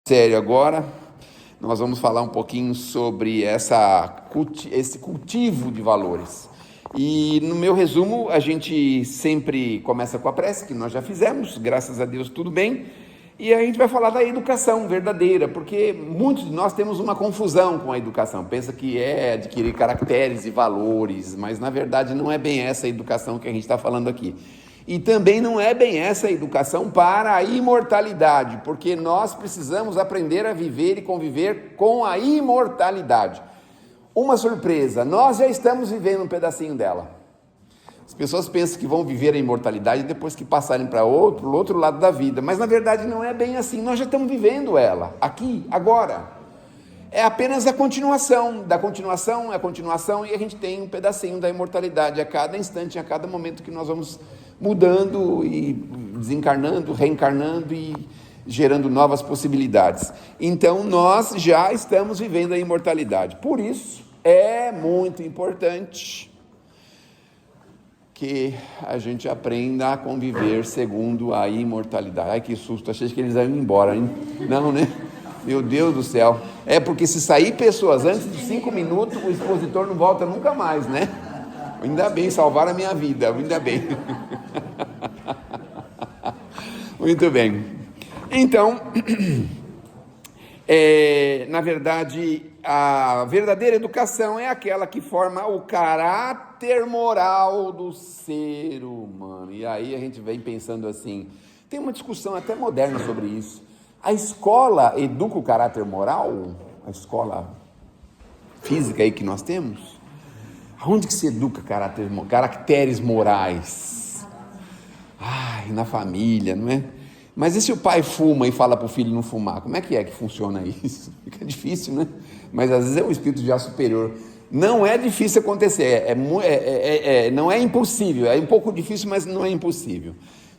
Sério, agora nós vamos falar um pouquinho sobre esse cultivo de valores. E no meu resumo, a gente sempre começa com a prece, que nós já fizemos, graças a Deus tudo bem, e a gente vai falar da educação verdadeira, porque muitos de nós temos uma confusão com a educação, pensa que é adquirir caracteres e valores, mas na verdade não é bem essa a educação que a gente está falando aqui. E também não é bem essa a educação para a imortalidade, porque nós precisamos aprender a viver e conviver com a imortalidade. Uma surpresa, nós já estamos vivendo um pedacinho dela. As pessoas pensam que vão viver a imortalidade depois que passarem para o outro lado da vida, mas na verdade não é bem assim, nós já estamos vivendo ela, aqui, agora. É apenas a continuação, da continuação é a continuação, e a gente tem um pedacinho da imortalidade a cada instante, a cada momento que nós vamos mudando e desencarnando, reencarnando e gerando novas possibilidades. Então nós já estamos vivendo a imortalidade. Por isso é muito importante que a gente aprenda a conviver segundo a imortalidade. Ai, que susto, achei que eles iam embora, hein? Não, né? Meu Deus do céu. É porque se sair pessoas antes de 5 minutos, o expositor não volta nunca mais, né? Ainda bem, salvaram a minha vida, ainda bem. Muito bem. Então, na verdade, a verdadeira educação é aquela que forma o caráter moral do ser humano. E aí a gente vem pensando assim, tem uma discussão até moderna sobre isso. A escola educa o caráter moral? A escola física aí que nós temos? Aonde que se educa caracteres morais? Ai, na família, não é? Mas e se o pai fuma e fala para o filho não fumar? Como é que funciona isso? Fica difícil, né? Mas às vezes é um espírito já superior. Não é difícil acontecer, não é impossível, é um pouco difícil, mas não é impossível.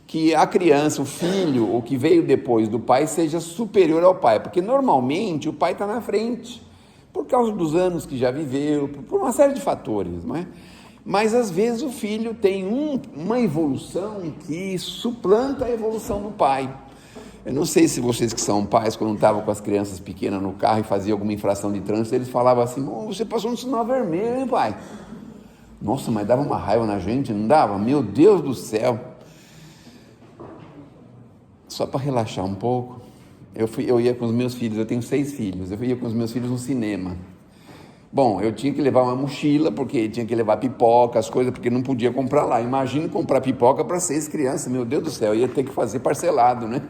Que a criança, o filho, o que veio depois do pai, seja superior ao pai, porque normalmente o pai está na frente, por causa dos anos que já viveu, por uma série de fatores, não é? Mas às vezes o filho tem uma evolução que suplanta a evolução do pai. Eu não sei se vocês que são pais, quando estavam com as crianças pequenas no carro e faziam alguma infração de trânsito, eles falavam assim, você passou no sinal vermelho, hein, pai? Nossa, mas dava uma raiva na gente, não dava? Meu Deus do céu! Só para relaxar um pouco, eu ia com os meus filhos, eu tenho 6 filhos, eu ia com os meus filhos no cinema. Bom, eu tinha que levar uma mochila, porque tinha que levar pipoca, as coisas, porque não podia comprar lá. Imagina comprar pipoca para 6 crianças, meu Deus do céu, ia ter que fazer parcelado, né?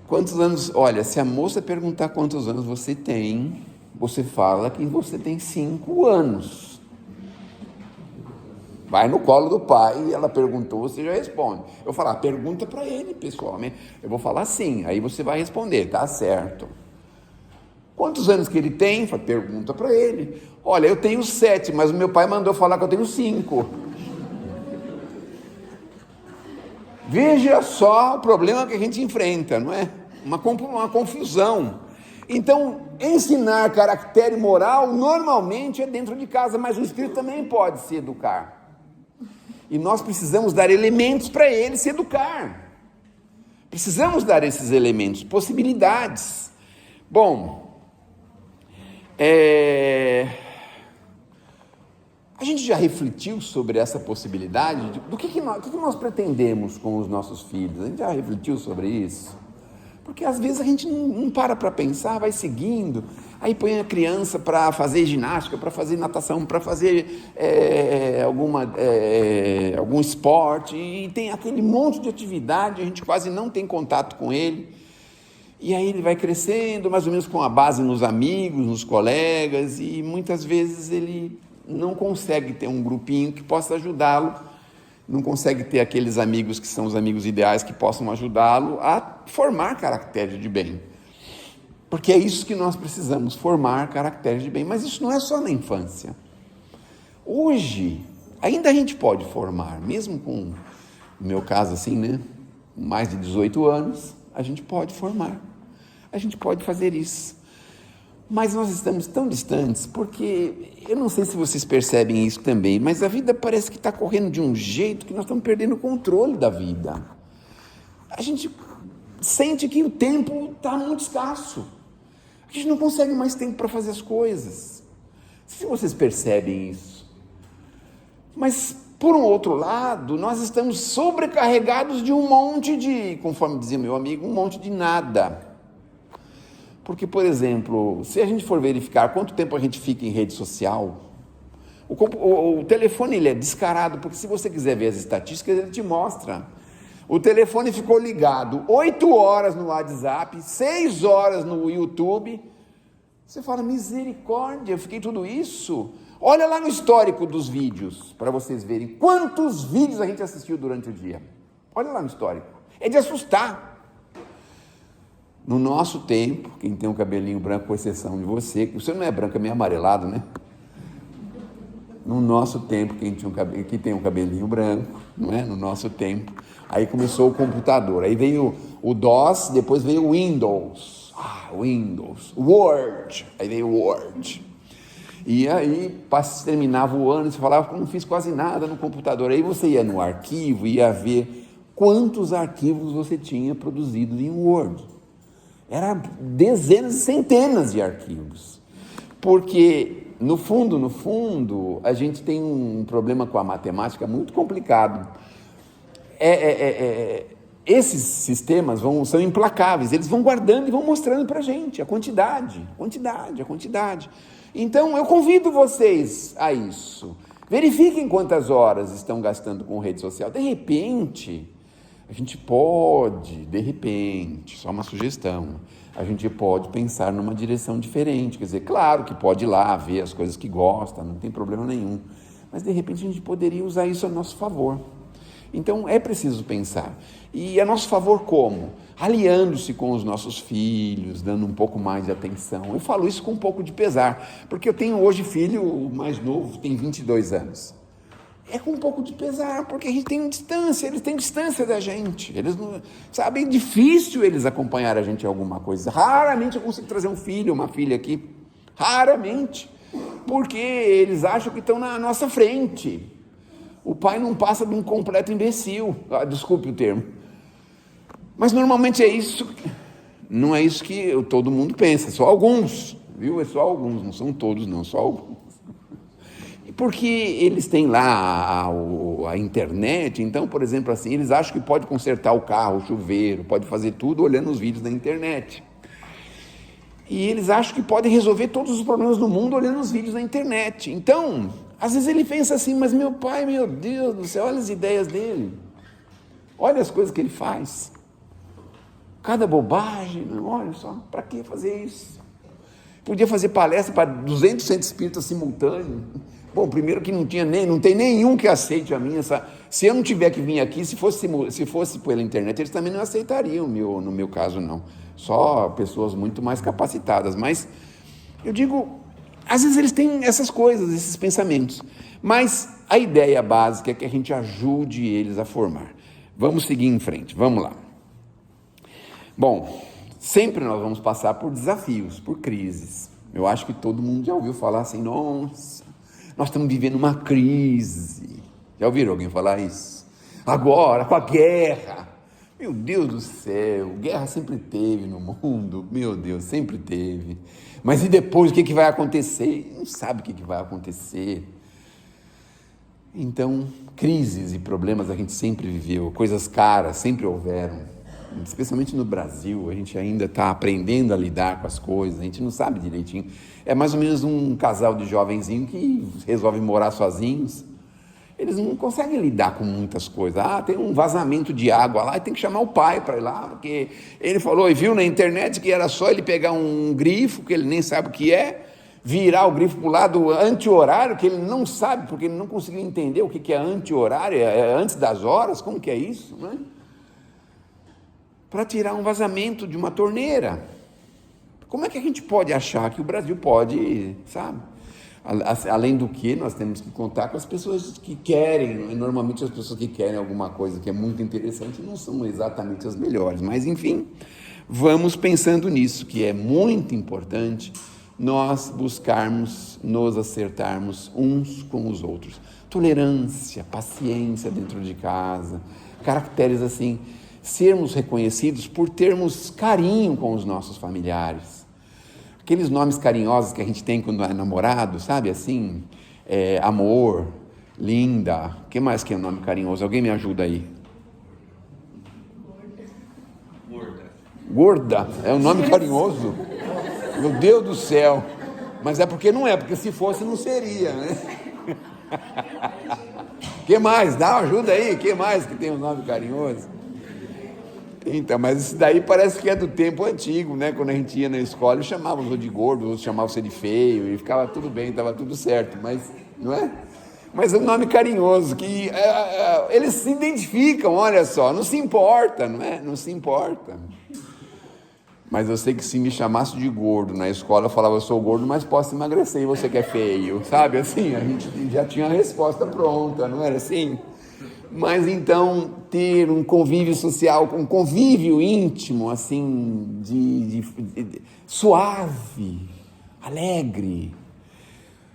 Quantos anos, olha, se a moça perguntar quantos anos você tem, você fala que você tem 5 anos. Vai no colo do pai, e ela perguntou, você já responde. Eu falo, pergunta para ele, pessoal, né? Eu vou falar sim, aí você vai responder, tá certo. Quantos anos que ele tem? Pergunta para ele. Olha, eu tenho 7, mas o meu pai mandou falar que eu tenho 5. Veja só o problema que a gente enfrenta, não é? Uma confusão. Então, ensinar caractere moral normalmente é dentro de casa, mas o espírito também pode se educar. E nós precisamos dar elementos para ele se educar. Precisamos dar esses elementos, possibilidades. Bom, a gente já refletiu sobre essa possibilidade? Do que nós pretendemos com os nossos filhos? A gente já refletiu sobre isso? Porque às vezes a gente não para pensar, vai seguindo, aí põe a criança para fazer ginástica, para fazer natação, para fazer algum esporte, e tem aquele monte de atividade, a gente quase não tem contato com ele, e aí ele vai crescendo, mais ou menos com a base nos amigos, nos colegas, e muitas vezes ele não consegue ter um grupinho que possa ajudá-lo, não consegue ter aqueles amigos que são os amigos ideais que possam ajudá-lo a formar caractere de bem. Porque é isso que nós precisamos, formar caractere de bem. Mas isso não é só na infância. Hoje, ainda a gente pode formar, mesmo com, no meu caso assim, né, mais de 18 anos, a gente pode formar. A gente pode fazer isso. Mas nós estamos tão distantes, porque eu não sei se vocês percebem isso também, mas a vida parece que está correndo de um jeito que nós estamos perdendo o controle da vida. A gente sente que o tempo está muito escasso. A gente não consegue mais tempo para fazer as coisas. Se vocês percebem isso. Mas, por um outro lado, nós estamos sobrecarregados de um monte de, conforme dizia meu amigo, um monte de nada. Porque, por exemplo, se a gente for verificar quanto tempo a gente fica em rede social, o telefone ele é descarado, porque se você quiser ver as estatísticas, ele te mostra. O telefone ficou ligado 8 horas no WhatsApp, 6 horas no YouTube. Você fala, misericórdia, eu fiquei tudo isso. Olha lá no histórico dos vídeos, para vocês verem quantos vídeos a gente assistiu durante o dia. Olha lá no histórico. É de assustar. No nosso tempo, quem tem um cabelinho branco, com exceção de você, que você não é branco, é meio amarelado, né? No nosso tempo, quem tem um cabelinho branco, não é? No nosso tempo, aí começou o computador, aí veio o DOS, depois veio o Windows, Word, aí veio o Word, e aí terminava o ano, você falava, não fiz quase nada no computador, aí você ia no arquivo, ia ver quantos arquivos você tinha produzido em Word, era dezenas e centenas de arquivos, porque no fundo, a gente tem um problema com a matemática muito complicado. Esses sistemas são implacáveis, eles vão guardando e vão mostrando para a gente a quantidade. Então, eu convido vocês a isso. Verifiquem quantas horas estão gastando com rede social. De repente, a gente pode, só uma sugestão, a gente pode pensar numa direção diferente, quer dizer, claro que pode ir lá ver as coisas que gosta, não tem problema nenhum, mas de repente a gente poderia usar isso a nosso favor. Então é preciso pensar, e a nosso favor como? Aliando-se com os nossos filhos, dando um pouco mais de atenção. Eu falo isso com um pouco de pesar, porque eu tenho hoje filho, o mais novo, tem 22 anos. É com um pouco de pesar, porque a gente tem distância, eles têm distância da gente, eles não, sabe, é difícil eles acompanhar a gente em alguma coisa, raramente eu consigo trazer um filho, uma filha aqui, raramente, porque eles acham que estão na nossa frente, o pai não passa de um completo imbecil, desculpe o termo, mas normalmente é isso, não é isso que todo mundo pensa, só alguns, viu, é só alguns, não são todos não, só alguns. Porque eles têm lá a internet, então, por exemplo, assim, eles acham que pode consertar o carro, o chuveiro, pode fazer tudo olhando os vídeos da internet. E eles acham que podem resolver todos os problemas do mundo olhando os vídeos da internet. Então, às vezes ele pensa assim, mas meu pai, meu Deus do céu, olha as ideias dele. Olha as coisas que ele faz. Cada bobagem, olha só, para que fazer isso? Podia fazer palestra para 200 centros espíritas simultâneos. Bom, primeiro que não tem nenhum que aceite a minha. Se eu não tiver que vir aqui, se fosse pela internet, eles também não aceitariam, no meu caso não. Só pessoas muito mais capacitadas. Mas eu digo, às vezes eles têm essas coisas, esses pensamentos. Mas a ideia básica é que a gente ajude eles a formar. Vamos seguir em frente, vamos lá. Bom, sempre nós vamos passar por desafios, por crises. Eu acho que todo mundo já ouviu falar assim, nossa, nós estamos vivendo uma crise. Já ouviram alguém falar isso? Agora, com a guerra. Meu Deus do céu, guerra sempre teve no mundo, meu Deus, sempre teve. Mas e depois, o que vai acontecer? Não sabe o que vai acontecer. Então, crises e problemas a gente sempre viveu, coisas caras sempre houveram. Especialmente no Brasil, a gente ainda está aprendendo a lidar com as coisas, a gente não sabe direitinho. É mais ou menos um casal de jovenzinho que resolve morar sozinhos. Eles não conseguem lidar com muitas coisas. Tem um vazamento de água lá e tem que chamar o pai para ir lá, porque ele falou e viu na internet que era só ele pegar um grifo, que ele nem sabe o que é, virar o grifo para o lado anti-horário, que ele não sabe, porque ele não conseguiu entender o que é anti-horário, é antes das horas, como que é isso, não é? Para tirar um vazamento de uma torneira. Como é que a gente pode achar que o Brasil pode, sabe? Além do que, nós temos que contar com as pessoas que querem, normalmente as pessoas que querem alguma coisa que é muito interessante não são exatamente as melhores, mas enfim, vamos pensando nisso, que é muito importante nós buscarmos nos acertarmos uns com os outros. Tolerância, paciência dentro de casa, caracteres assim. sermos reconhecidos por termos carinho com os nossos familiares. Aqueles nomes carinhosos que a gente tem quando é namorado, sabe assim? Amor, linda, o que mais que é um nome carinhoso? Alguém me ajuda aí? Gorda, é um nome carinhoso? Meu Deus do céu! Mas é porque não é, porque se fosse não seria, né? Que mais? Dá uma ajuda aí, que mais que tem um nome carinhoso? Então, mas isso daí parece que é do tempo antigo, né? Quando a gente ia na escola, chamavam você de gordo, outros chamavam você de feio, e ficava tudo bem, estava tudo certo, mas, não é? Mas é um nome carinhoso, que eles se identificam, olha só, não se importa, não é? Não se importa. Mas eu sei que se me chamasse de gordo na escola, eu falava, eu sou gordo, mas posso emagrecer, e você que é feio, sabe? Assim, a gente já tinha a resposta pronta, não era assim? Mas então, ter um convívio social, um convívio íntimo, assim, suave, alegre.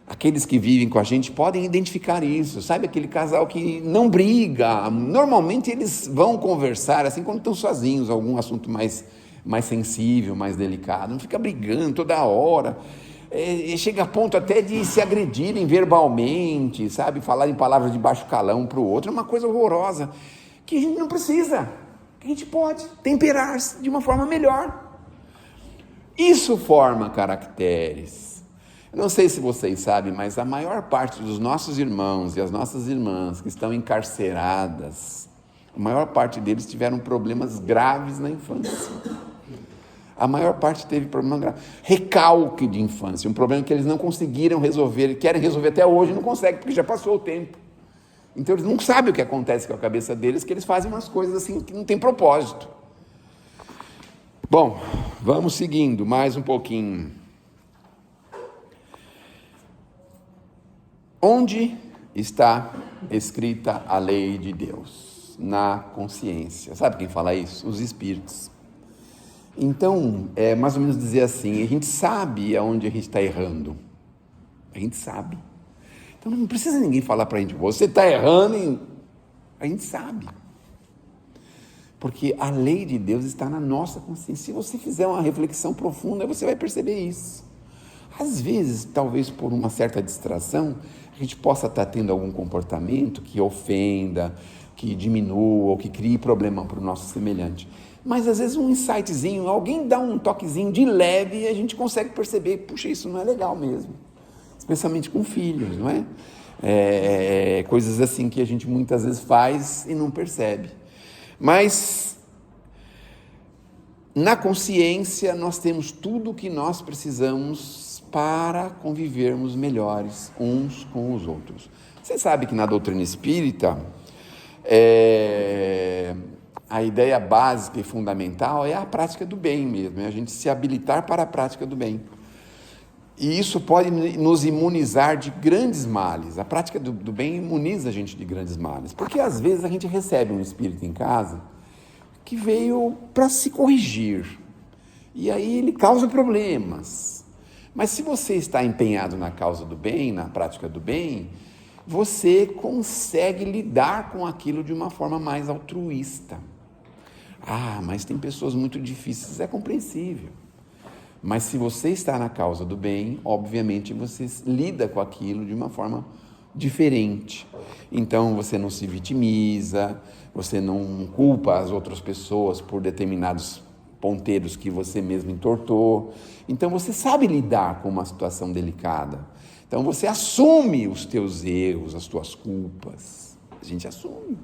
Aqueles que vivem com a gente podem identificar isso, sabe? Aquele casal que não briga, normalmente eles vão conversar, assim, quando estão sozinhos, algum assunto mais sensível, mais delicado, não fica brigando toda hora, chega a ponto até de se agredirem verbalmente, sabe, falarem palavras de baixo calão um para o outro, é uma coisa horrorosa, que a gente não precisa, que a gente pode temperar de uma forma melhor. Isso forma caracteres. Eu não sei se vocês sabem, mas a maior parte dos nossos irmãos e as nossas irmãs que estão encarceradas, a maior parte deles tiveram problemas graves na infância. A maior parte teve problema grave. Recalque de infância, um problema que eles não conseguiram resolver, querem resolver até hoje e não conseguem, porque já passou o tempo. Então eles não sabem o que acontece com a cabeça deles, que eles fazem umas coisas assim que não tem propósito. Bom, vamos seguindo mais um pouquinho. Onde está escrita a lei de Deus? Na consciência. Sabe quem fala isso? Os espíritos. Então, é mais ou menos dizer assim, a gente sabe aonde a gente está errando. A gente sabe. Então não precisa ninguém falar para a gente, você está errando, hein? A gente sabe. Porque a lei de Deus está na nossa consciência. Se você fizer uma reflexão profunda, você vai perceber isso. Às vezes, talvez por uma certa distração, a gente possa estar tendo algum comportamento que ofenda, que diminua ou que crie problema para o nosso semelhante. Mas às vezes um insightzinho, alguém dá um toquezinho de leve e a gente consegue perceber, puxa, isso não é legal mesmo. Especialmente com filhos, não é? Coisas assim que a gente muitas vezes faz e não percebe. Mas na consciência nós temos tudo o que nós precisamos para convivermos melhores uns com os outros. Você sabe que na doutrina espírita, a ideia básica e fundamental é a prática do bem mesmo, é a gente se habilitar para a prática do bem. E isso pode nos imunizar de grandes males. A prática do bem imuniza a gente de grandes males. Porque às vezes a gente recebe um espírito em casa que veio para se corrigir. E aí ele causa problemas. Mas se você está empenhado na causa do bem, na prática do bem, você consegue lidar com aquilo de uma forma mais altruísta. Ah, mas tem pessoas muito difíceis, é compreensível. Mas se você está na causa do bem, obviamente você lida com aquilo de uma forma diferente. Então você não se vitimiza, você não culpa as outras pessoas por determinados ponteiros que você mesmo entortou. Então você sabe lidar com uma situação delicada. Então você assume os teus erros, as tuas culpas. A gente assume.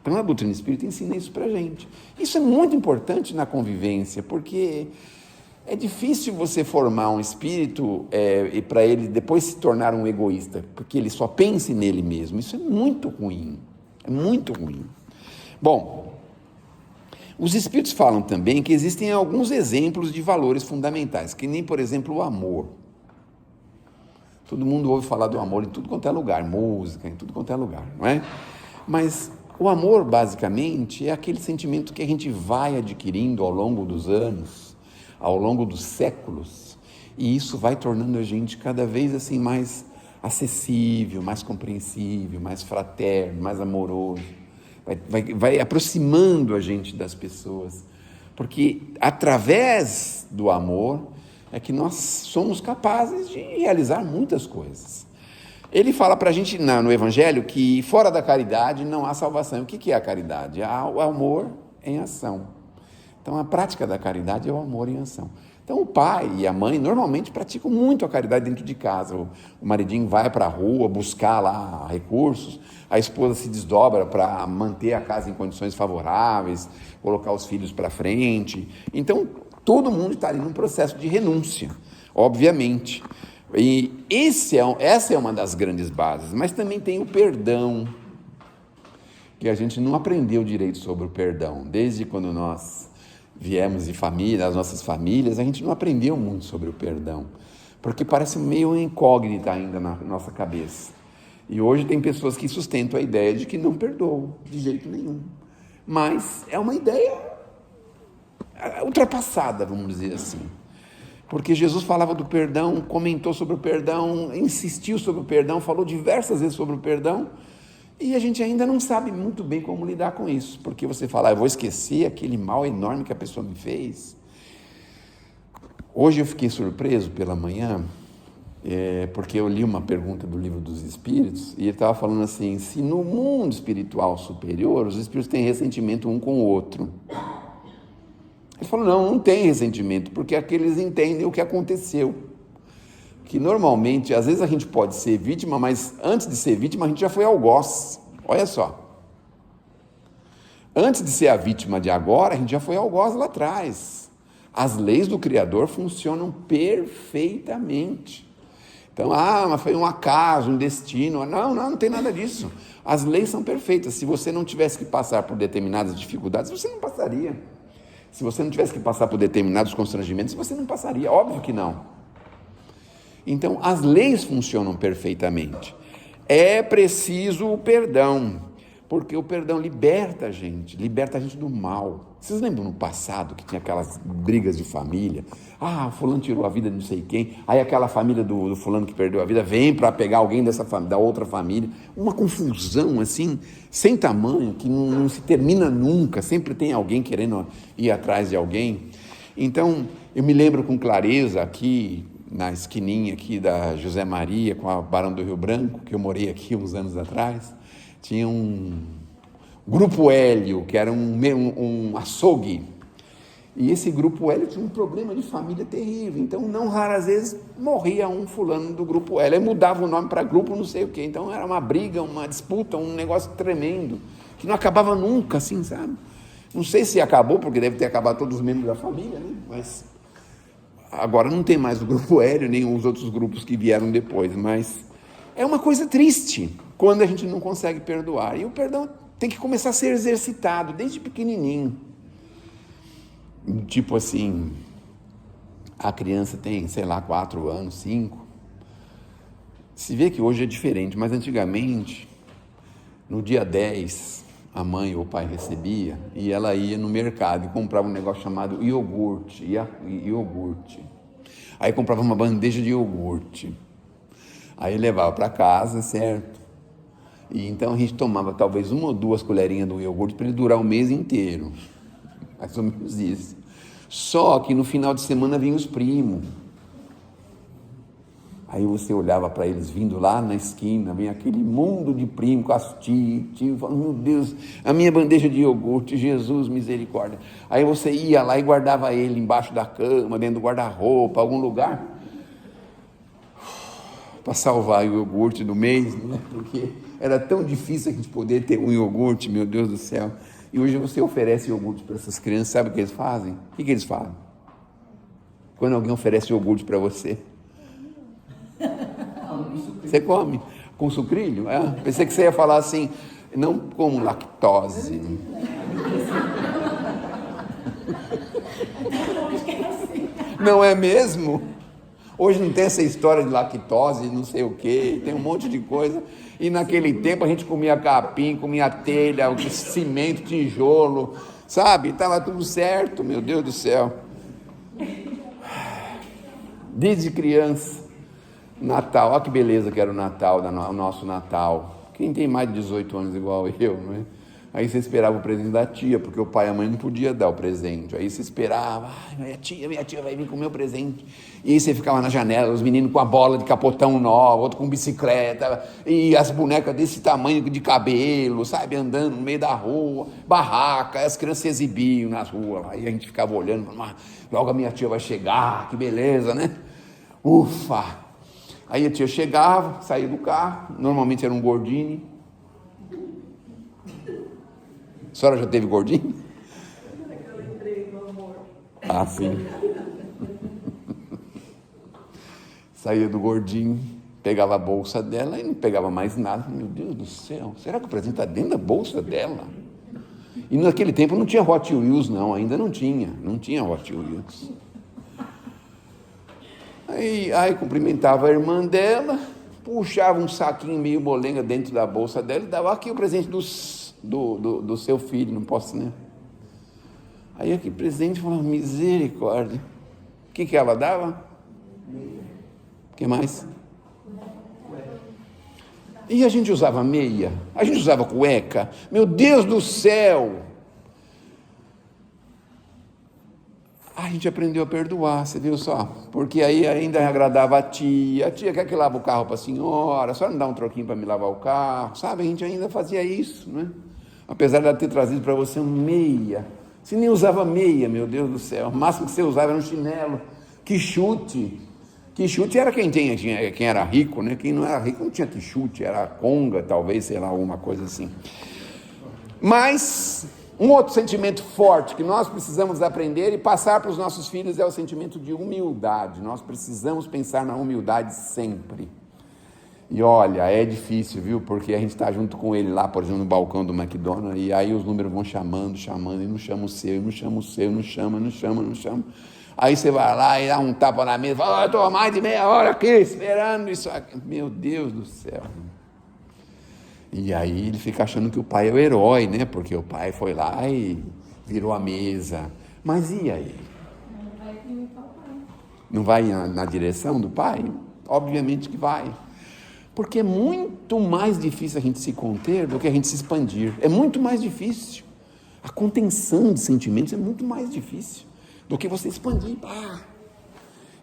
Então a doutrina espírita ensina isso para a gente. Isso é muito importante na convivência, porque é difícil você formar um espírito e para ele depois se tornar um egoísta, porque ele só pense nele mesmo. Isso é muito ruim, é muito ruim. Bom, os espíritos falam também que existem alguns exemplos de valores fundamentais, que nem, por exemplo, o amor. Todo mundo ouve falar do amor em tudo quanto é lugar, música, em tudo quanto é lugar, não é? Mas o amor, basicamente, é aquele sentimento que a gente vai adquirindo ao longo dos anos, ao longo dos séculos, e isso vai tornando a gente cada vez assim mais acessível, mais compreensível, mais fraterno, mais amoroso. vai aproximando a gente das pessoas, porque através do amor é que nós somos capazes de realizar muitas coisas. Ele fala para a gente no Evangelho que fora da caridade não há salvação. O que é a caridade? Há o amor em ação. Então a prática da caridade é o amor em ação. Então o pai e a mãe normalmente praticam muito a caridade dentro de casa. O maridinho vai para a rua buscar lá recursos, a esposa se desdobra para manter a casa em condições favoráveis, colocar os filhos para frente. Então todo mundo está ali num processo de renúncia, obviamente. E essa é uma das grandes bases, mas também tem o perdão, que a gente não aprendeu direito sobre o perdão. Desde quando nós viemos de família, as nossas famílias, a gente não aprendeu muito sobre o perdão, porque parece meio incógnita ainda na nossa cabeça. E hoje tem pessoas que sustentam a ideia de que não perdoam, de jeito nenhum. Mas é uma ideia ultrapassada, vamos dizer assim. Porque Jesus falava do perdão, comentou sobre o perdão, insistiu sobre o perdão, falou diversas vezes sobre o perdão, e a gente ainda não sabe muito bem como lidar com isso, porque você fala, eu vou esquecer aquele mal enorme que a pessoa me fez. Hoje eu fiquei surpreso pela manhã, porque eu li uma pergunta do Livro dos Espíritos, e ele estava falando assim, se no mundo espiritual superior, os espíritos têm ressentimento um com o outro. Ele falou, não tem ressentimento, porque aqueles entendem o que aconteceu. Que normalmente, às vezes a gente pode ser vítima, mas antes de ser vítima a gente já foi algoz. Olha só. Antes de ser a vítima de agora, a gente já foi algoz lá atrás. As leis do Criador funcionam perfeitamente. Então, mas foi um acaso, um destino. Não tem nada disso. As leis são perfeitas. Se você não tivesse que passar por determinadas dificuldades, você não passaria. Se você não tivesse que passar por determinados constrangimentos, você não passaria, óbvio que não. Então, as leis funcionam perfeitamente. É preciso o perdão, porque o perdão liberta a gente do mal. Vocês lembram no passado que tinha aquelas brigas de família? Fulano tirou a vida de não sei quem, aí aquela família do fulano que perdeu a vida vem para pegar alguém da outra família. Uma confusão assim, sem tamanho, que não se termina nunca, sempre tem alguém querendo ir atrás de alguém. Então, eu me lembro com clareza aqui, na esquininha aqui da José Maria, com a Barão do Rio Branco, que eu morei aqui uns anos atrás, tinha um Grupo Hélio, que era um açougue, e esse Grupo Hélio tinha um problema de família terrível, então não raras vezes morria um fulano do Grupo Hélio, aí mudava o nome para grupo não sei o quê, então era uma briga, uma disputa, um negócio tremendo, que não acabava nunca, assim, sabe? Não sei se acabou, porque deve ter acabado todos os membros da família, né? Mas agora não tem mais o Grupo Hélio, nem os outros grupos que vieram depois, mas é uma coisa triste quando a gente não consegue perdoar, e o perdão tem que começar a ser exercitado desde pequenininho. Tipo assim, a criança tem, 4 anos, 5. Se vê que hoje é diferente, mas antigamente, no dia 10, a mãe ou o pai recebia e ela ia no mercado e comprava um negócio chamado iogurte. Aí comprava uma bandeja de iogurte. Aí levava para casa, certo? E então a gente tomava talvez 1 ou 2 colherinhas do iogurte para ele durar o mês inteiro. Mais ou menos isso. Só que no final de semana vinham os primos. Aí você olhava para eles vindo lá na esquina, vem aquele mundo de primo com as tias, falando, meu Deus, a minha bandeja de iogurte, Jesus, misericórdia. Aí você ia lá e guardava ele embaixo da cama, dentro do guarda-roupa, algum lugar, para salvar o iogurte do mês, né? Porque era tão difícil a gente poder ter um iogurte, meu Deus do céu. E hoje você oferece iogurte para essas crianças, sabe o que eles fazem? O que eles fazem? Quando alguém oferece iogurte para você, você come com sucrilho? Pensei que você ia falar assim, não com lactose. Não é mesmo? Hoje não tem essa história de lactose, não sei o quê, tem um monte de coisa. E naquele tempo a gente comia capim, comia telha, cimento, tijolo, sabe? Estava tudo certo, meu Deus do céu. Desde criança, Natal, olha que beleza que era o Natal, o nosso Natal. Quem tem mais de 18 anos igual eu, não é? Aí você esperava o presente da tia, porque o pai e a mãe não podiam dar o presente. Aí você esperava, minha tia vai vir com o meu presente. E aí você ficava na janela, os meninos com a bola de capotão nova, outro com bicicleta, e as bonecas desse tamanho de cabelo, sabe, andando no meio da rua, barraca, as crianças se exibiam nas ruas. Aí a gente ficava olhando, logo a minha tia vai chegar, que beleza, né? Ufa! Aí a tia chegava, saía do carro, normalmente era um Gordini. A senhora já teve Gordini? Eu lembrei do amor. Ah, sim. Saía do Gordinho, pegava a bolsa dela e não pegava mais nada. Meu Deus do céu, será que o presente está dentro da bolsa dela? E naquele tempo não tinha Hot Wheels, não, ainda não tinha Hot Wheels. Aí cumprimentava a irmã dela, puxava um saquinho meio molenga dentro da bolsa dela e dava aqui o presente do seu filho, não posso, né? Aí aquele presente falava, misericórdia. O que ela dava? O que mais? E a gente usava meia, a gente usava cueca, meu Deus do céu! A gente aprendeu a perdoar, você viu só? Porque aí ainda agradava a tia quer que lave o carro para a senhora, só não dá um troquinho para me lavar o carro, sabe? A gente ainda fazia isso, né? Apesar de ela ter trazido para você uma meia, você nem usava meia, meu Deus do céu, o máximo que você usava era um chinelo, que chute era quem era rico, né? Quem não era rico não tinha que chute, era conga, talvez, sei lá, alguma coisa assim. Mas um outro sentimento forte que nós precisamos aprender e passar para os nossos filhos é o sentimento de humildade. Nós precisamos pensar na humildade sempre. E olha, é difícil, viu? Porque a gente está junto com ele lá, por exemplo, no balcão do McDonald's, e aí os números vão chamando, e não chama o seu, não chama. Aí você vai lá e dá um tapa na mesa, fala, eu estou há mais de meia hora aqui, esperando isso aqui. Meu Deus do céu. E aí ele fica achando que o pai é o herói, né? Porque o pai foi lá e virou a mesa. Mas e aí? Não vai na direção do pai? Obviamente que vai. Porque é muito mais difícil a gente se conter do que a gente se expandir. É muito mais difícil. A contenção de sentimentos é muito mais difícil do que você expandir.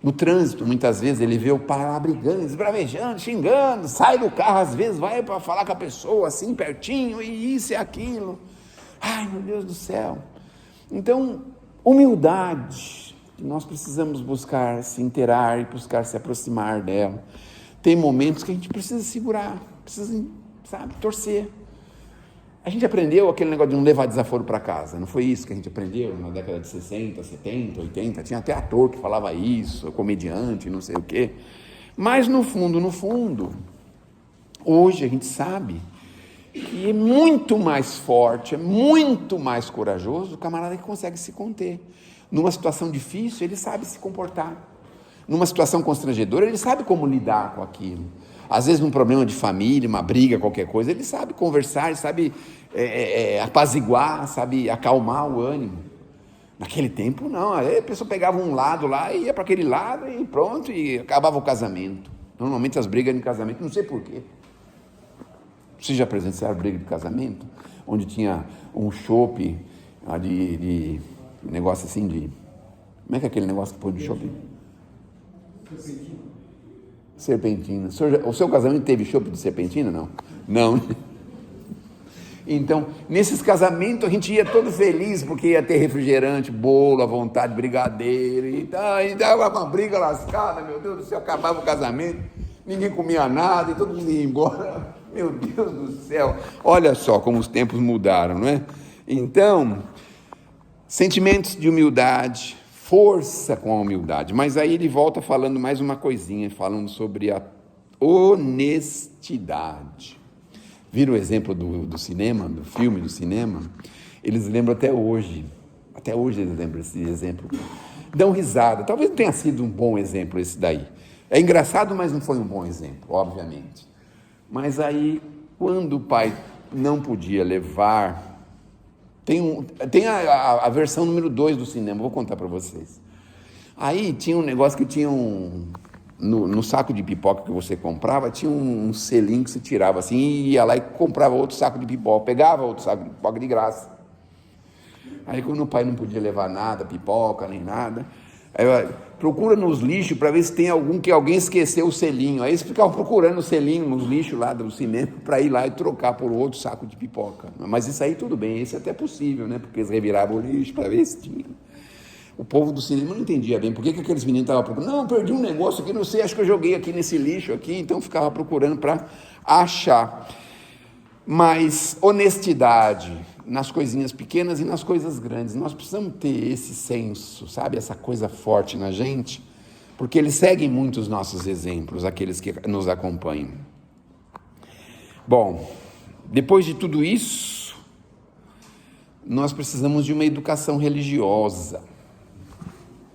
No trânsito, muitas vezes, ele vê o pai lá brigando, esbravejando, xingando, sai do carro, às vezes vai para falar com a pessoa assim, pertinho, e isso e aquilo. Ai, meu Deus do céu. Então, humildade, nós precisamos buscar se inteirar e buscar se aproximar dela. Tem momentos que a gente precisa segurar, precisa, sabe, torcer. A gente aprendeu aquele negócio de não levar desaforo para casa, não foi isso que a gente aprendeu na década de 60, 70, 80, tinha até ator que falava isso, comediante, não sei o quê. Mas no fundo, hoje a gente sabe que é muito mais forte, é muito mais corajoso o camarada que consegue se conter. Numa situação difícil, ele sabe se comportar. Numa situação constrangedora, ele sabe como lidar com aquilo. Às vezes num problema de família, uma briga, qualquer coisa, ele sabe conversar, ele sabe apaziguar, sabe acalmar o ânimo. Naquele tempo não, aí a pessoa pegava um lado lá e ia para aquele lado e pronto, e acabava o casamento. Normalmente as brigas no casamento, não sei porquê. Vocês já presenciaram briga de casamento? Onde tinha um chopp de negócio assim de... Como é que é aquele negócio que põe de chopp? Serpentina. O seu casamento teve chopp de serpentina? Não. Não. Então, nesses casamentos a gente ia todo feliz, porque ia ter refrigerante, bolo, à vontade, brigadeiro, e dava uma briga lascada, meu Deus do céu, acabava o casamento, ninguém comia nada, e todo mundo ia embora. Meu Deus do céu, olha só como os tempos mudaram, não é? Então, sentimentos de humildade, força com a humildade, mas aí ele volta falando mais uma coisinha, falando sobre a honestidade. Viram o exemplo do cinema, do filme do cinema? Eles lembram até hoje eles lembram esse exemplo. Dão risada, talvez não tenha sido um bom exemplo esse daí. É engraçado, mas não foi um bom exemplo, obviamente. Mas aí, quando o pai não podia levar... Tem a versão número 2 do cinema, vou contar para vocês. Aí tinha um negócio que tinha no saco de pipoca que você comprava, tinha um selinho que você tirava assim, e ia lá e comprava outro saco de pipoca, pegava outro saco de pipoca de graça. Aí quando o pai não podia levar nada, pipoca, nem nada, aí procura nos lixos para ver se tem algum que alguém esqueceu o selinho. Aí eles ficavam procurando o selinho nos lixos lá do cinema para ir lá e trocar por outro saco de pipoca. Mas isso aí tudo bem, isso é até possível, né? Porque eles reviravam o lixo para ver se tinha. O povo do cinema não entendia bem por que aqueles meninos estavam procurando. Não, perdi um negócio aqui, não sei, acho que eu joguei aqui nesse lixo aqui, então ficava procurando para achar. Mas honestidade nas coisinhas pequenas e nas coisas grandes. Nós precisamos ter esse senso, sabe? Essa coisa forte na gente, porque eles seguem muito os nossos exemplos, aqueles que nos acompanham. Bom, depois de tudo isso, nós precisamos de uma educação religiosa.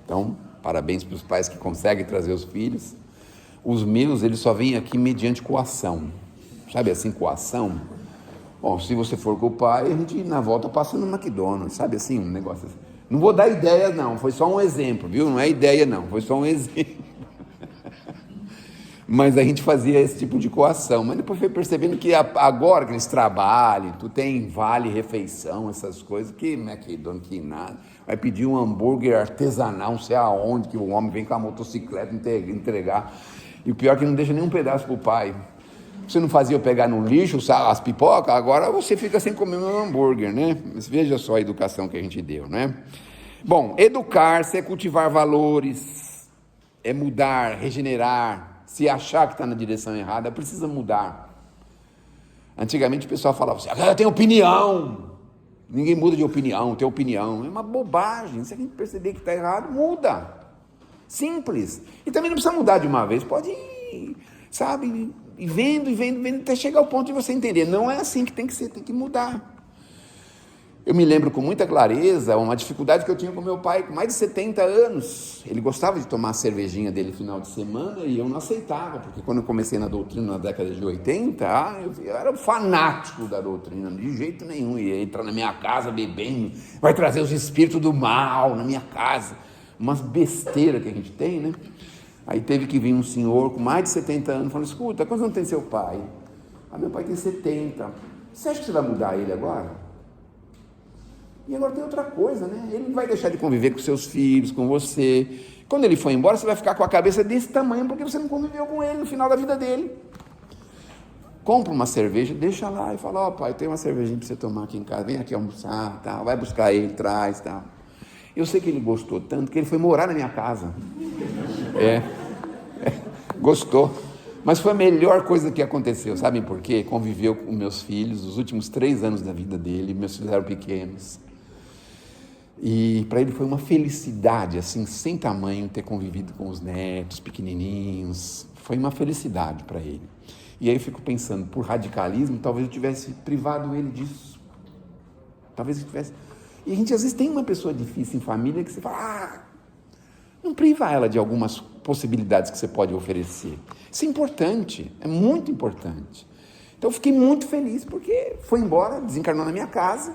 Então, parabéns para os pais que conseguem trazer os filhos. Os meus, eles só vêm aqui mediante coação. Sabe assim, coação? Bom, se você for com o pai, a gente na volta passa no McDonald's, sabe assim, um negócio assim. Não vou dar ideia não, foi só um exemplo, viu? Não é ideia não, foi só um exemplo. Mas a gente fazia esse tipo de coação, mas depois foi percebendo que agora que eles trabalham, tu tem vale refeição, essas coisas, que McDonald's, que nada, vai pedir um hambúrguer artesanal, não sei aonde, que o homem vem com a motocicleta entregar, e o pior é que não deixa nenhum pedaço pro pai. Você não fazia eu pegar no lixo as pipocas, agora você fica sem comer um hambúrguer, né? Mas veja só a educação que a gente deu, né? Bom, educar-se é cultivar valores, é mudar, regenerar. Se achar que está na direção errada, precisa mudar. Antigamente o pessoal falava assim, eu tenho opinião. Ninguém muda de opinião, tem opinião. É uma bobagem. Se a gente perceber que está errado, muda. Simples. E também não precisa mudar de uma vez, pode ir, sabe, e vendo, até chegar ao ponto de você entender. Não é assim que tem que ser, tem que mudar. Eu me lembro com muita clareza uma dificuldade que eu tinha com meu pai, com mais de 70 anos. Ele gostava de tomar a cervejinha dele no final de semana e eu não aceitava, porque quando eu comecei na doutrina na década de 80, eu era um fanático da doutrina, de jeito nenhum. Ia entrar na minha casa bebendo, vai trazer os espíritos do mal na minha casa. Umas besteiras que a gente tem, né? Aí teve que vir um senhor com mais de 70 anos, falando, escuta, quantos anos tem seu pai? Meu pai tem 70. Você acha que você vai mudar ele agora? E agora tem outra coisa, né? Ele não vai deixar de conviver com seus filhos, com você. Quando ele for embora, você vai ficar com a cabeça desse tamanho, porque você não conviveu com ele no final da vida dele. Compra uma cerveja, deixa lá e fala, pai, tem uma cervejinha para você tomar aqui em casa, vem aqui almoçar, tá? Vai buscar ele, traz, tá? Eu sei que ele gostou tanto que ele foi morar na minha casa. Gostou. Mas foi a melhor coisa que aconteceu, sabem por quê? Conviveu com meus filhos, os últimos 3 anos da vida dele, meus filhos eram pequenos. E para ele foi uma felicidade, assim, sem tamanho, ter convivido com os netos pequenininhos. Foi uma felicidade para ele. E aí eu fico pensando, por radicalismo, talvez eu tivesse privado ele disso. Talvez eu tivesse... E a gente às vezes tem uma pessoa difícil em família que você fala, não priva ela de algumas possibilidades que você pode oferecer. Isso é importante, é muito importante. Então eu fiquei muito feliz porque foi embora, desencarnou na minha casa.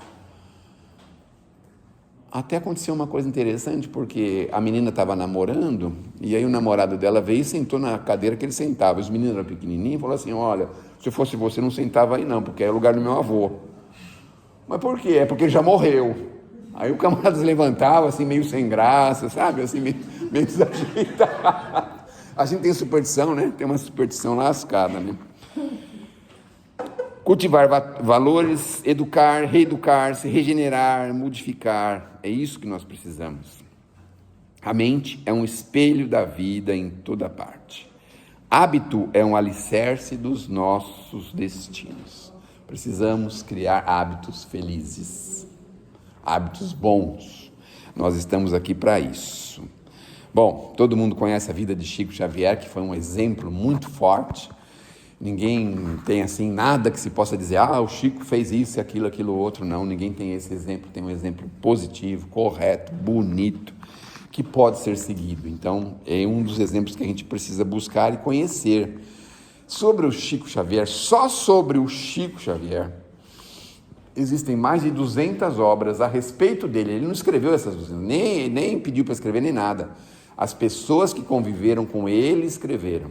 Até aconteceu uma coisa interessante, porque a menina estava namorando, e aí o namorado dela veio e sentou na cadeira que ele sentava. Os meninos eram pequenininhos e falaram assim, olha, se fosse você não sentava aí não, porque é o lugar do meu avô. Mas por quê? É porque ele já morreu. Aí o camarada se levantava, assim, meio sem graça, sabe? Assim, meio desajeitado. A gente tem superstição, né? Tem uma superstição lascada, né? Cultivar valores, educar, reeducar-se, regenerar, modificar. É isso que nós precisamos. A mente é um espelho da vida em toda parte. Hábito é um alicerce dos nossos destinos. Precisamos criar hábitos felizes, hábitos bons. Nós estamos aqui para isso. Bom, todo mundo conhece a vida de Chico Xavier, que foi um exemplo muito forte. Ninguém tem assim nada que se possa dizer, o Chico fez isso, aquilo outro. Não, ninguém tem esse exemplo. Tem um exemplo positivo, correto, bonito, que pode ser seguido. Então, é um dos exemplos que a gente precisa buscar e conhecer. Sobre o Chico Xavier, só sobre o Chico Xavier, existem mais de 200 obras a respeito dele. Ele não escreveu essas 200, nem pediu para escrever nem nada. As pessoas que conviveram com ele escreveram.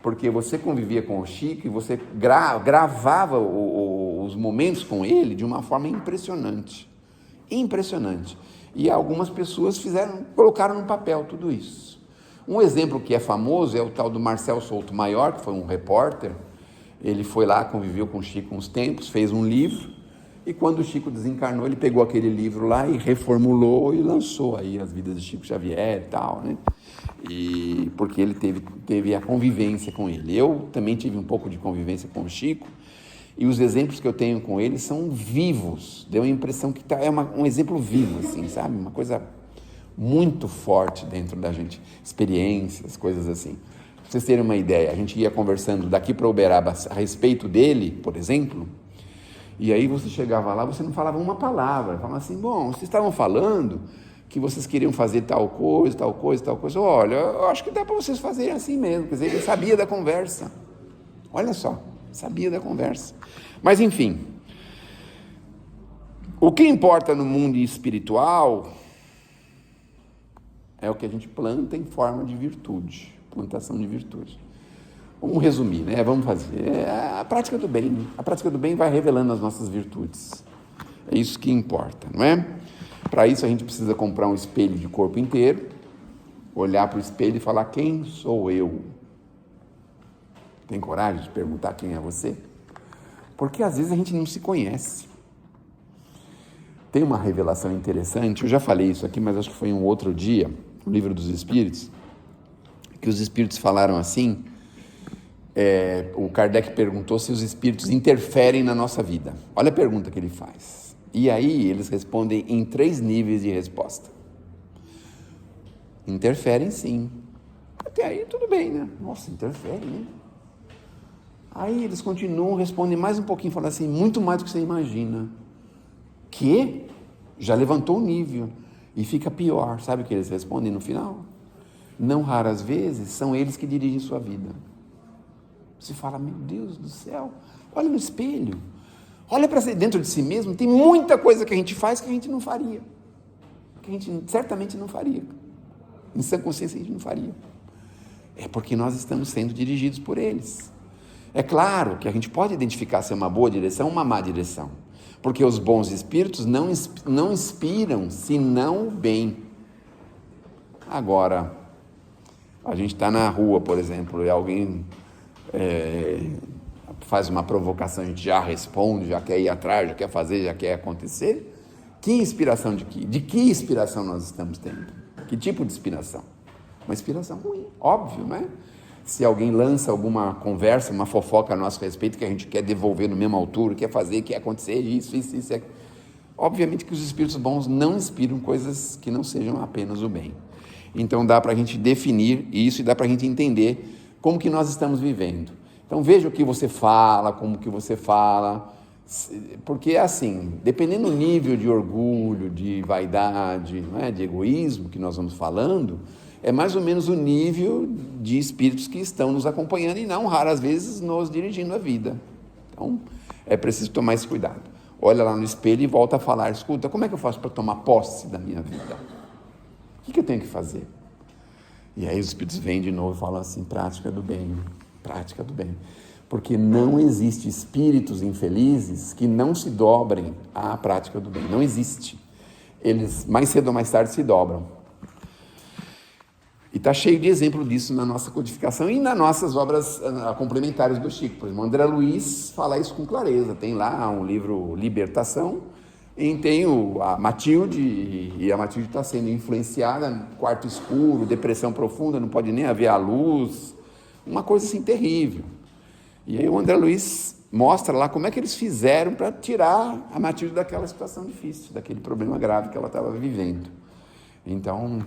Porque você convivia com o Chico e você gravava os momentos com ele de uma forma impressionante. Impressionante. E algumas pessoas colocaram no papel tudo isso. Um exemplo que é famoso é o tal do Marcel Souto Maior, que foi um repórter. Ele foi lá, conviveu com o Chico uns tempos, fez um livro, e quando o Chico desencarnou, ele pegou aquele livro lá e reformulou e lançou aí As Vidas de Chico Xavier e tal, né? E porque ele teve a convivência com ele. Eu também tive um pouco de convivência com o Chico, e os exemplos que eu tenho com ele são vivos. Deu a impressão que é um exemplo vivo, assim, sabe? Uma coisa muito forte dentro da gente, experiências, coisas assim. Pra vocês terem uma ideia, a gente ia conversando daqui para Uberaba a respeito dele, por exemplo, e aí você chegava lá, você não falava uma palavra, falava assim, bom, vocês estavam falando que vocês queriam fazer tal coisa, tal coisa, tal coisa, olha, eu acho que dá para vocês fazerem assim mesmo, quer dizer, ele sabia da conversa, olha só, sabia da conversa. Mas enfim, o que importa no mundo espiritual é o que a gente planta em forma de virtude, plantação de virtude. Vamos resumir, né? Vamos fazer. A prática do bem. A prática do bem vai revelando as nossas virtudes. É isso que importa, não é? Para isso a gente precisa comprar um espelho de corpo inteiro, olhar para o espelho e falar, quem sou eu? Tem coragem de perguntar quem é você? Porque às vezes a gente não se conhece. Tem uma revelação interessante, eu já falei isso aqui, mas acho que foi em um outro dia, no Livro dos Espíritos, que os espíritos falaram assim, o Kardec perguntou se os espíritos interferem na nossa vida. Olha a pergunta que ele faz. E aí eles respondem em 3 níveis de resposta. Interferem sim. Até aí tudo bem, né? Nossa, interfere, né? Aí eles continuam, respondem mais um pouquinho, falam assim, muito mais do que você imagina. Que já levantou o nível e fica pior. Sabe o que eles respondem no final? Não raras vezes são eles que dirigem sua vida. Você fala, meu Deus do céu, olha no espelho, olha para dentro de si mesmo, tem muita coisa que a gente faz que a gente não faria, que a gente certamente não faria, em sã consciência a gente não faria, é porque nós estamos sendo dirigidos por eles. É claro que a gente pode identificar se é uma boa direção ou uma má direção, porque os bons espíritos não inspiram senão o bem. Agora, a gente está na rua, por exemplo, e alguém faz uma provocação, a gente já responde, já quer ir atrás, já quer fazer, já quer acontecer. Que inspiração de quê? De que inspiração nós estamos tendo? Que tipo de inspiração? Uma inspiração ruim, óbvio, não é? Se alguém lança alguma conversa, uma fofoca a nosso respeito, que a gente quer devolver no mesma altura, quer fazer, quer acontecer isso. Obviamente que os espíritos bons não inspiram coisas que não sejam apenas o bem. Então dá para a gente definir isso e dá para a gente entender como que nós estamos vivendo. Então veja o que você fala, como que você fala, porque assim, dependendo do nível de orgulho, de vaidade, não é, de egoísmo que nós vamos falando, é mais ou menos o nível de espíritos que estão nos acompanhando e não raras vezes nos dirigindo a vida. Então é preciso tomar esse cuidado. Olha lá no espelho e volta a falar, escuta, como é que eu faço para tomar posse da minha vida? O que eu tenho que fazer? E aí os espíritos vêm de novo e falam assim, prática do bem, porque não existe espíritos infelizes que não se dobrem à prática do bem, não existe. Eles mais cedo ou mais tarde se dobram. E está cheio de exemplo disso na nossa codificação e nas nossas obras complementares do Chico. Por exemplo, André Luiz fala isso com clareza, tem lá um livro Libertação, e tem a Matilde, e a Matilde está sendo influenciada, quarto escuro, depressão profunda, não pode nem haver a luz, uma coisa assim terrível. E aí o André Luiz mostra lá como é que eles fizeram para tirar a Matilde daquela situação difícil, daquele problema grave que ela estava vivendo. Então,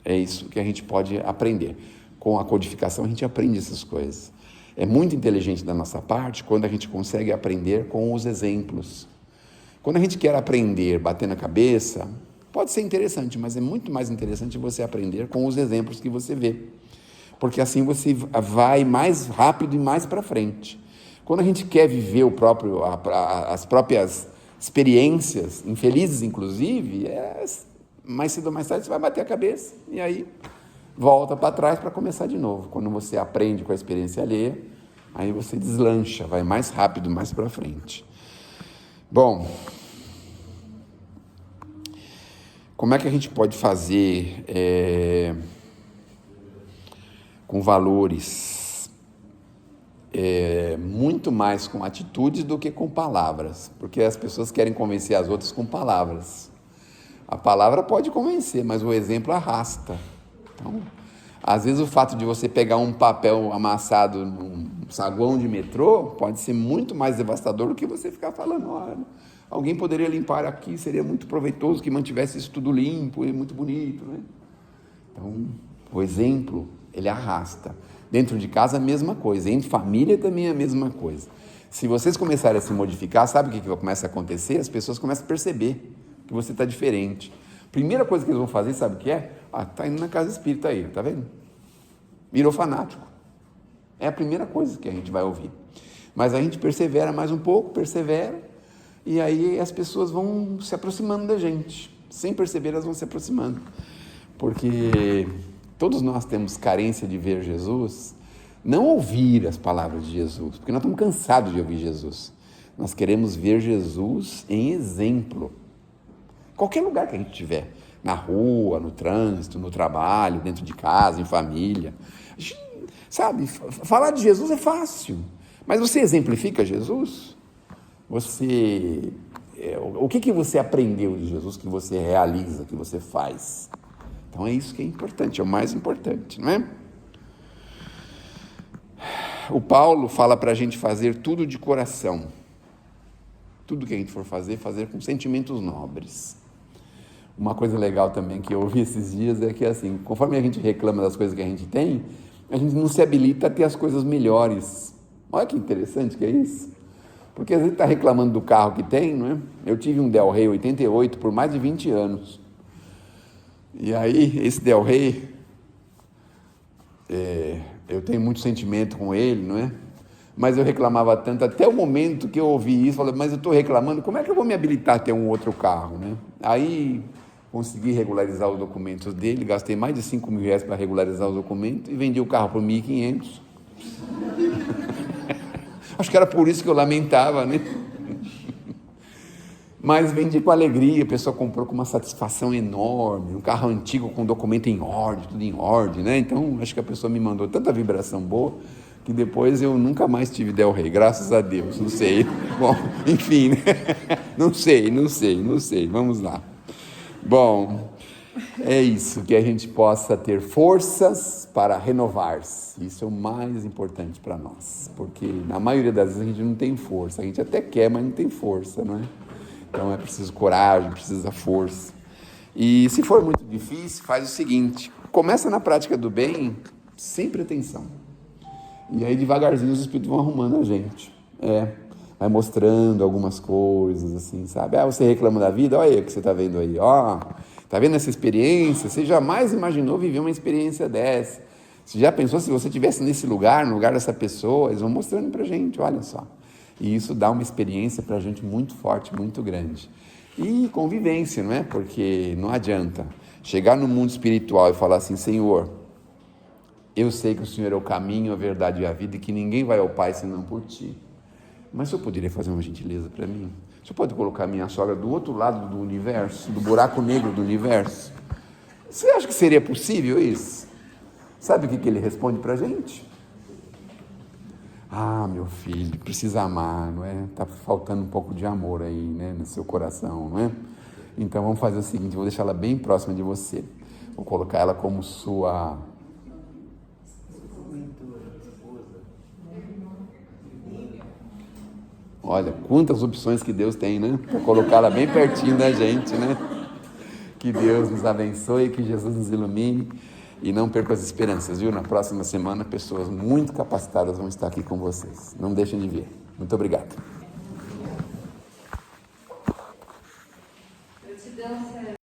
é isso que a gente pode aprender. Com a codificação a gente aprende essas coisas. É muito inteligente da nossa parte quando a gente consegue aprender com os exemplos. Quando a gente quer aprender batendo a cabeça, pode ser interessante, mas é muito mais interessante você aprender com os exemplos que você vê. Porque assim você vai mais rápido e mais para frente. Quando a gente quer viver as próprias experiências, infelizes inclusive, mais cedo ou mais tarde você vai bater a cabeça. E aí volta para trás para começar de novo. Quando você aprende com a experiência alheia, aí você deslancha, vai mais rápido, mais para frente. Bom, como é que a gente pode fazer com valores muito mais com atitudes do que com palavras? Porque as pessoas querem convencer as outras com palavras. A palavra pode convencer, mas o exemplo arrasta. Então, às vezes o fato de você pegar um papel amassado num saguão de metrô pode ser muito mais devastador do que você ficar falando, olha, alguém poderia limpar aqui, seria muito proveitoso que mantivesse isso tudo limpo e muito bonito, né? Então, o exemplo, ele arrasta. Dentro de casa, a mesma coisa. Em família também é a mesma coisa. Se vocês começarem a se modificar, sabe o que começa a acontecer? As pessoas começam a perceber que você está diferente. Primeira coisa que eles vão fazer, sabe o que é? Está indo na casa espírita aí, tá vendo? Virou fanático. É a primeira coisa que a gente vai ouvir. Mas a gente persevera mais um pouco, persevera, e aí as pessoas vão se aproximando da gente. Sem perceber, elas vão se aproximando. Porque todos nós temos carência de ver Jesus, não ouvir as palavras de Jesus, porque nós estamos cansados de ouvir Jesus. Nós queremos ver Jesus em exemplo. Qualquer lugar que a gente estiver, na rua, no trânsito, no trabalho, dentro de casa, em família. Sabe, falar de Jesus é fácil, mas você exemplifica Jesus? O que você aprendeu de Jesus que você realiza, que você faz? Então é isso que é importante, é o mais importante, não é? O Paulo fala para a gente fazer tudo de coração. Tudo que a gente for fazer, fazer com sentimentos nobres. Uma coisa legal também que eu ouvi esses dias é que, assim, conforme a gente reclama das coisas que a gente tem, a gente não se habilita a ter as coisas melhores. Olha que interessante que é isso. Porque a gente está reclamando do carro que tem, não é? Eu tive um Del Rey 88 por mais de 20 anos. E aí, esse Del Rey, eu tenho muito sentimento com ele, não é? Mas eu reclamava tanto, até o momento que eu ouvi isso, falei, mas eu estou reclamando, como é que eu vou me habilitar a ter um outro carro, né? Aí consegui regularizar os documentos dele, gastei mais de 5 mil reais para regularizar os documentos e vendi o carro por 1.500. Acho que era por isso que eu lamentava, né? Mas vendi com alegria, a pessoa comprou com uma satisfação enorme, um carro antigo com documento em ordem, tudo em ordem, né? Então, acho que a pessoa me mandou tanta vibração boa, que depois eu nunca mais tive Del Rey, graças a Deus, não sei. Bom, enfim, né? Não sei, vamos lá. Bom, é isso, que a gente possa ter forças para renovar-se, isso é o mais importante para nós, porque na maioria das vezes a gente não tem força, a gente até quer, mas não tem força, não é? Então é preciso coragem, precisa força. E se for muito difícil, faz o seguinte, começa na prática do bem, sem pretensão. E aí devagarzinho os espíritos vão arrumando a gente. Vai mostrando algumas coisas, assim, sabe? Você reclama da vida, olha aí o que você está vendo aí, tá vendo essa experiência? Você jamais imaginou viver uma experiência dessa. Você já pensou se você estivesse nesse lugar, no lugar dessa pessoa? Eles vão mostrando pra gente, olha só. E isso dá uma experiência pra gente muito forte, muito grande. E convivência, não é? Porque não adianta chegar no mundo espiritual e falar assim, Senhor, eu sei que o Senhor é o caminho, a verdade e a vida e que ninguém vai ao Pai senão por Ti. Mas o Senhor poderia fazer uma gentileza para mim? O Senhor pode colocar minha sogra do outro lado do universo, do buraco negro do universo? Você acha que seria possível isso? Sabe o que ele responde para a gente? Meu filho, precisa amar, não é? Está faltando um pouco de amor aí, né, no seu coração, não é? Então vamos fazer o seguinte, vou deixar ela bem próxima de você. Vou colocar ela como sua... Olha, quantas opções que Deus tem, né? Para colocá-la bem pertinho da gente, né? Que Deus nos abençoe, que Jesus nos ilumine e não perca as esperanças, viu? Na próxima semana, pessoas muito capacitadas vão estar aqui com vocês. Não deixem de vir. Muito obrigado.